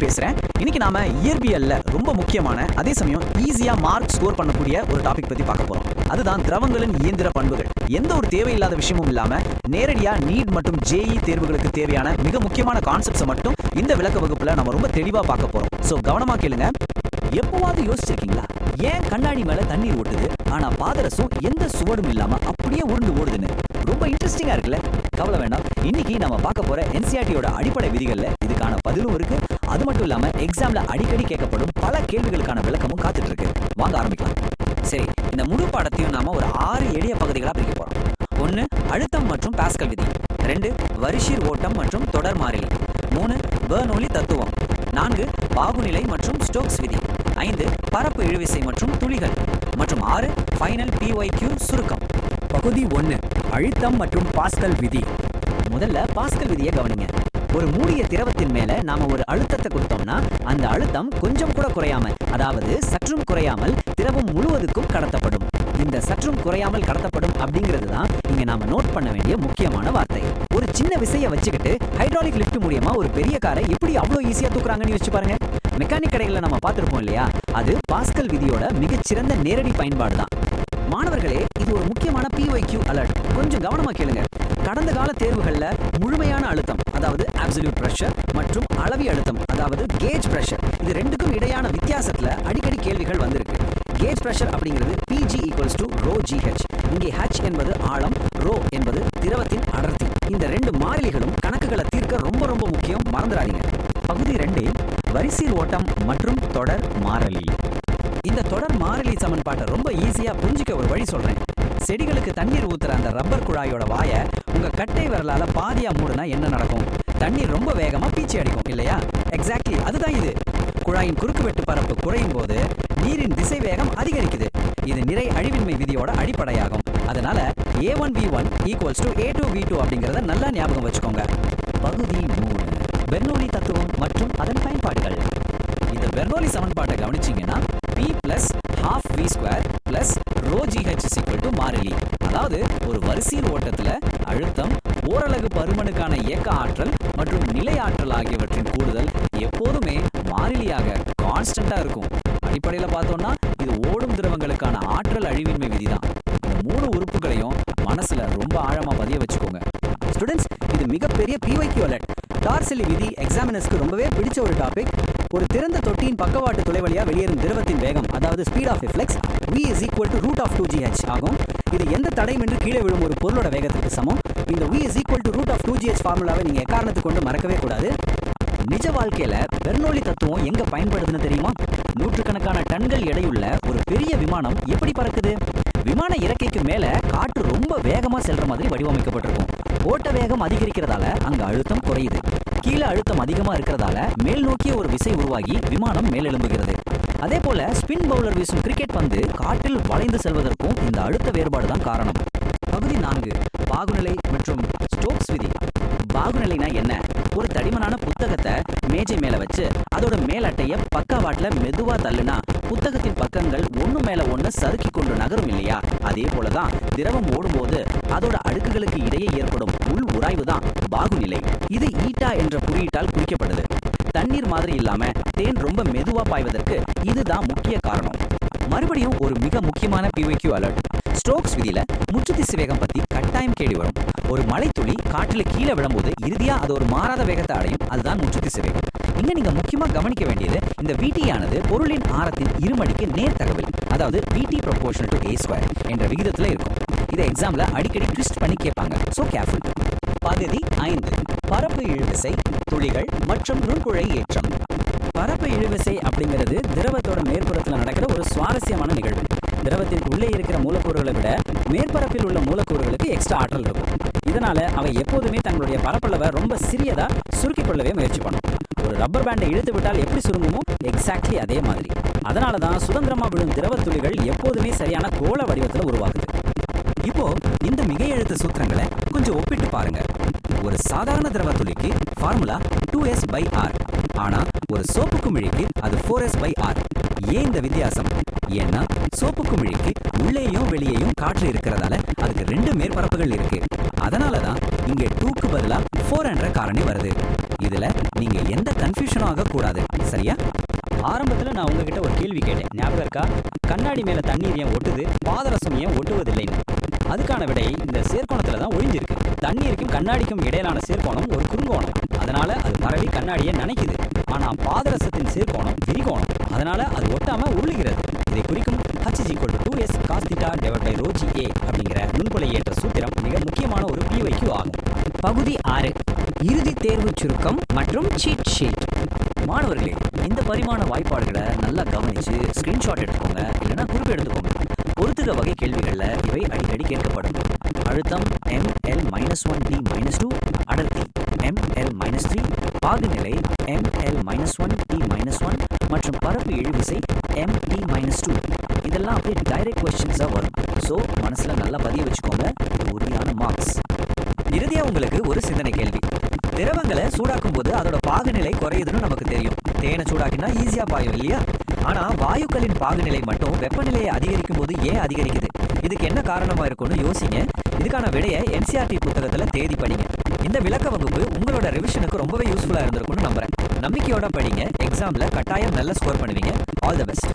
பேசுறேன். இன்னைக்கு நாம இயற்பியல்ல ரொம்ப முக்கியமான அதே சமயம் ஈஸியா மார்க் ஸ்கோர் பண்ணக்கூடிய ஒரு டாபிக் பத்தி பார்க்க போறோம். அதுதான் திரவங்களின் இயந்திர பண்புகள். எந்த ஒரு தேவையில்லாத விஷயமும் இல்லாம நேரடியா நீட் மற்றும் ஜேஇ தேர்வுகளுக்கு தேவையான மிக முக்கியமான கான்செப்ட்ஸை மட்டும் இந்த விளக்க வகுப்புல நம்ம ரொம்ப தெளிவா பார்க்க போறோம். சோ கவனமா கேளுங்க. எப்பவாவது யோசிச்சிருக்கீங்களா, ஏன் கண்ணாடி மேல தண்ணீர் ஓட்டுது ஆனா பாதரசம் எந்த சுவடும் இல்லாம அப்படியே உருண்டு ஓடுதுன்னு? ரொம்ப இன்ட்ரெஸ்டிங்கா இருக்குல்ல? கவலை வேண்டாம், இன்னைக்கு நம்ம பார்க்க போற என்சிஆர்டியோட அடிப்படை விதிகள்ல இதுக்கான பதிலும் இருக்கு. அது மட்டும் இல்லாம எக்ஸாம்ல அடிக்கடி கேட்கப்படும் பல கேள்விகளுக்கான விளக்கமும் காத்துட்டு இருக்கு. வாங்க ஆரம்பிக்கலாம். சரி, இந்த முழு பாடத்தையும் நாம ஒரு 6 எளிய பகுதிகளா பிரிக்க போறோம். 1 அழுத்தம் மற்றும் பாஸ்கல் விதி. 2 வரிசீர் ஓட்டம் மற்றும் தொடர் மாறிலி. 3 பெர்னோலி தத்துவம். 4 பாகுநிலை மற்றும் ஸ்டோக்ஸ் விதி. 5 பரப்பு இழுவிசை மற்றும் துளிகள். மற்றும் 6 ஃபைனல் PYQ சுருக்கம். பகுதி 1 அழுத்தம் மற்றும் பாஸ்கல் விதி. முதல்ல பாஸ்கல் விதியை கவனிங்க. ஒரு மூடிய திரவத்தின் மேல நாம ஒரு அழுத்தத்தை கொடுத்தோம்னா அந்த அழுத்தம் கொஞ்சம் கூட குறையாம, அதாவது சற்றும் குறையாமல் திரவம் முழுவதுக்கும் கடத்தப்படும். இந்த சற்றும் குறையாமல் கடத்தப்படும் அப்படிங்கிறது தான் இங்க நாம நோட் பண்ண வேண்டிய முக்கியமான வார்த்தை. ஒரு சின்ன விசையை வச்சுக்கிட்டு ஹைட்ராலிக் லிஃப்ட் மூலியமா ஒரு பெரிய காரை எப்படி அவ்வளவு ஈஸியா தூக்குறாங்கன்னு யோசிச்சு பாருங்க. மெக்கானிக் கடைகளில் நம்ம பார்த்திருப்போம் இல்லையா? அது பாஸ்கல் விதியோட மிகச்சிறந்த நேரடி பயன்பாடு தான். மாணவர்களே, இது ஒரு முக்கியமான PYQ அலர்ட். கொஞ்சம் கவனமா கேளுங்க. கடந்த கால தேர்வுகள்ல முழுமையான அழுத்தம், அதாவது அப்சல்யூட் பிரஷர், மற்றும் அளவி அழுத்தம், அதாவது கேஜ் பிரஷர், இது ரெண்டுக்கும் இடையான வித்தியாசத்துல அடிக்கடி கேள்விகள் வந்திருக்கு. கேஜ் பிரஷர் அப்படிங்கிறது PG = ρGH. இங்கே H என்பது ஆழம், ρ என்பது திரவத்தின் அடர்த்தி. இந்த 2 மாறிலிகளும் கணக்குகளை தீர்க்க ரொம்ப ரொம்ப முக்கியம், மறந்துடாதீங்க. பகுதி 2 வரிசீர் ஓட்டம் மற்றும் தொடர் மாறிலி. இந்த தொடர் மாறிலி சமன்பாட்டை ரொம்ப ஈஸியா புரிஞ்சுக்க ஒரு வழி சொல்றேன். செடிகளுக்கு தண்ணீர் ஊத்துற அந்த ரப்பர் குழாயோட வாயை உங்க கட்டை விரலால பாதியா மூடுனா என்ன நடக்கும்? தண்ணீர் ரொம்ப வேகமா பீச்சி அடிக்கும் இல்லையா? எக்ஸாக்ட்லி அதுதான் இது. குழாயின் குறுக்கு வெட்டு பரப்பு குறையும் போது நீரின் திசை வேகம் அதிகரிக்குது. இது நிறை அழிவின்மை விதியோட அடிப்படையாகும். அதனால A1V1 = A2V2 அப்படிங்கறத நல்லா ஞாபகம் வச்சுக்கோங்க. பகுதி 3 பெர்னோலி தத்துவம் மற்றும் அதன் பயன்பாடுகள். இந்த பெர்னோலி சமன்பாட்டை கவனிச்சீங்கன்னா P + ½ V² + ρGH = மாறிலி. அதாவது ஒரு வரிசீர் ஓட்டத்துல அழுத்தம், ஓரலகு பருமனுக்கான இயக்க ஆற்றல் மற்றும் நிலை ஆற்றல் ஆகியவற்றின் கூடுதல் எப்போதுமே மாறிலியாக கான்ஸ்டன்டா இருக்கும். அடிப்படையில பார்த்தோம்னா இது ஓடும் திரவங்களுக்கான ஆற்றல் அழிவின்மை விதிதான். இந்த 3 உறுப்புகளையும் மனசுல ரொம்ப ஆழமா பதிய வச்சுக்கோங்க. ஸ்டூடெண்ட்ஸ், இது மிகப்பெரிய PYQ அலர்ட். டார்செலி விதி எக்ஸாமினர்ஸ்க்கு ரொம்பவே பிடிச்ச ஒரு டாபிக். ஒரு திறந்த தொட்டியின் பக்கவாட்டு துளை வழியா வெளியேறும் திரவத்தின் வேகம், அதாவது ஸ்பீட் ஆஃப் எஃப்ளெக்ஸ், V = √2GH ஆகும். இது எந்த தடையுமின்றி கீழே விழும் ஒரு பொருளோட வேகத்திற்கு சமம். இந்த V = √2GH ஃபார்முலாவை நீங்க எக்காரணத்துக்கு கொண்டு மறக்கவே கூடாது. நிஜ வாழ்க்கையில பெர்னோலி தத்துவம் எங்க பயன்படுதுன்னு தெரியுமா? நூற்றுக்கணக்கான டன்கள் எடையுள்ள ஒரு பெரிய விமானம் எப்படி பறக்குது? விமான இறக்கைக்கு மேல காற்று ரொம்ப வேகமா செல்ற மாதிரி வடிவமைக்கப்பட்டிருக்கும். ஓட்ட வேகம் அதிகரிக்கிறதால அங்க அழுத்தம் குறையுது. கீழே அழுத்தம் அதிகமா இருக்கிறதால மேல் நோக்கிய ஒரு விசை உருவாகி விமானம் மேலெழும்புகிறது. அதே போல ஸ்பின் பவுலர் வீசும் கிரிக்கெட் பந்து காற்றில் வளைந்து செல்வதற்கும் இந்த அழுத்த வேறுபாடு தான் காரணம். பகுதி 4 பாகுநிலை மற்றும் ஸ்டோக்ஸ் விதி. பாகுநிலைனா என்ன? ஒரு தடிமனான புத்தகத்தை மேஜை மேல வச்சு அதோட மேலட்டைய பக்கவாட்டுல மெதுவா தள்ளுனா புத்தகத்தின் பக்கங்கள் ஒண்ணு மேல ஒண்ணு சறுக்கி கொண்டு நகரும் இல்லையா? அதே போலதான் திரவம் ஓடும்போது அதோட அடுக்குகளுக்கு இடையே ஏற்படும் உள் உராய்வு தான் பாகுநிலை. இது ஈட்டா என்ற குறியீட்டால் குறிக்கப்படுது. தண்ணீர் மாதிரி இல்லாம தேன் ரொம்ப மெதுவா பாய்வதற்கு இதுதான் முக்கிய காரணம். மறுபடியும் ஒரு மிக முக்கியமான PYQ அலர்ட். ஸ்டோக்ஸ் விதியில முற்றுதிசை வேகம் பத்தி கட்டாயம் கேள்வி வரும். ஒரு மழைத்துளி காற்றில் கீழே விழும்போது இறுதியா அது ஒரு மாறாத வேகத்தை அடையும். அதுதான் முற்றுதிசை வேகம். இங்க நீங்க முக்கியமா கவனிக்க வேண்டியது, இந்த VT ஆனது பொருளின் ஆரத்தின் இருமடிக்கு நேர் தகவல், அதாவது VT ∝ A² என்ற விகிதத்துல இருக்கும். இதை எக்ஸாம்ல அடிக்கடி ட்விஸ்ட் பண்ணி கேட்பாங்க. So careful. பகுதி 5 பரப்பு இழுவிசை, துளிகள் மற்றும் நுண்குழை ஏற்றம். பரப்பு இழுவிசை அப்படிங்கிறது திரவத்தோட மேற்புறத்துல நடக்கிற ஒரு சுவாரஸ்யமான நிகழ்வு. திரவத்தின் உள்ளே இருக்கிற மூலக்கூறுகளை விட மேற்பரப்பில் உள்ள மூலக்கூறுகளுக்கு எக்ஸ்ட்ரா ஆற்றல் இருக்கும். இதனால அவை எப்போதுமே தங்களுடைய பரப்பளவை ரொம்ப சிறியதா சுருக்கிக் கொள்ளவே முயற்சி பண்ணும். ஒரு ரப்பர் பேண்டை இழுத்து விட்டால் எப்படி சுருங்குமோ எக்ஸாக்ட்லி அதே மாதிரி. அதனாலதான் சுதந்திரமா விழும் திரவ துளிகள் எப்போதுமே சரியான கோள வடிவத்துல உருவாகுது. இப்போ இந்த மிகை எழுத்து சூத்திரங்களை கொஞ்சம் ஒப்பிட்டு பாருங்க. ஒரு சாதாரண திரவ துளிக்கு ஃபார்முலா 2S/R. ஆனா ஒரு சோப்பு குமிழிக்கு அது 4S/R. ஏன் இந்த வித்தியாசம்? ஏன்னா சோப்பு குமிழிக்கு உள்ளேயும் வெளியேயும் காற்று இருக்கிறதால அதுக்கு 2 மேற்பரப்புகள் இருக்கு. அதனாலதான் இங்கே 2க்கு பதிலா 4 என்ற காரணி வருது. இதுல நீங்க எந்த கன்ஃபியூஷனும் ஆகக்கூடாது, சரியா? ஆரம்பத்துல நான் உங்ககிட்ட ஒரு கேள்வி கேட்டேன், ஞாபகம் இருக்கா? கண்ணாடி மேல தண்ணீர் ஏன் ஒட்டுது, பாதரசம் ஏன் ஒட்டுவதில்லைன்னு. அதுக்கான விடை இந்த சேர்க்கோணத்துல தான் ஒளிஞ்சிருக்கு. தண்ணீருக்கும் கண்ணாடிக்கும் இடையிலான சேர்க்கோணம் ஒரு குறுங்கோணம், அதனால அது பரவி கண்ணாடியை நனைக்குது. ஆனா பாதரசத்தின் சேர்க்கோணம் விரிகோணம், அதனால அது ஒட்டாம உருளுகிறது. இதை குறிக்கும் h = 2s cos θ / ρga அப்படிங்கிற நுண்புலை ஏற்ற சூத்திரம் மிக முக்கியமான ஒரு PYQ ஆகும். பகுதி 6, இறுதி தேர்வு சுருக்கம் மற்றும் சீட் ஷீட். மாணவர்களே, இந்த பரிமாண வாய்ப்பாடுகளை நல்லா கவனிச்சு ஸ்கிரீன்ஷாட் எடுத்துக்கோங்க, இல்லைன்னா குறிப்பு எடுத்துக்கோங்க. பொறுத்துக வகை கேள்விகள்ல இவை அடிக்கடி கேட்கப்படும். அழுத்தம் ml-1t-2, அடர்த்தி ml-3, பாகுநிலை ml-1t-1 மற்றும் பரப்பு இழுவிசை mt-2. இதெல்லாம் அப்படியே டைரக்ட் கொஸ்டின்ஸா வரும். ஸோ மனசுல நல்லா பதிய வச்சுக்கோங்க. உறுதியான மார்க்ஸ். இறுதியா உங்களுக்கு ஒரு சிந்தனை கேள்வி. திரவங்களை சூடாக்கும் போது அதோட பாகுநிலை குறையுதுன்னு நமக்கு தெரியும். தேனை சூடாக்கினா ஈஸியா பாயும் இல்லையா? ஆனா வாயுக்களின் பாகுநிலை மட்டும் வெப்பநிலையை அதிகரிக்கும் போது ஏன் அதிகரிக்குது? இதுக்கு என்ன காரணமா இருக்கும்னு யோசிங்க. இதுக்கான விடையை NCERT புத்தகத்துல தேடி படிங்க. இந்த விளக்க வகுப்பு உங்களோட ரிவிஷனுக்கு ரொம்பவே யூஸ்ஃபுல்லா இருந்திருக்கும்னு நம்புறேன். நம்பிக்கையோட படிங்க. எக்ஸாம்ல கட்டாயம் நல்ல ஸ்கோர் பண்ணுவீங்க. All the best.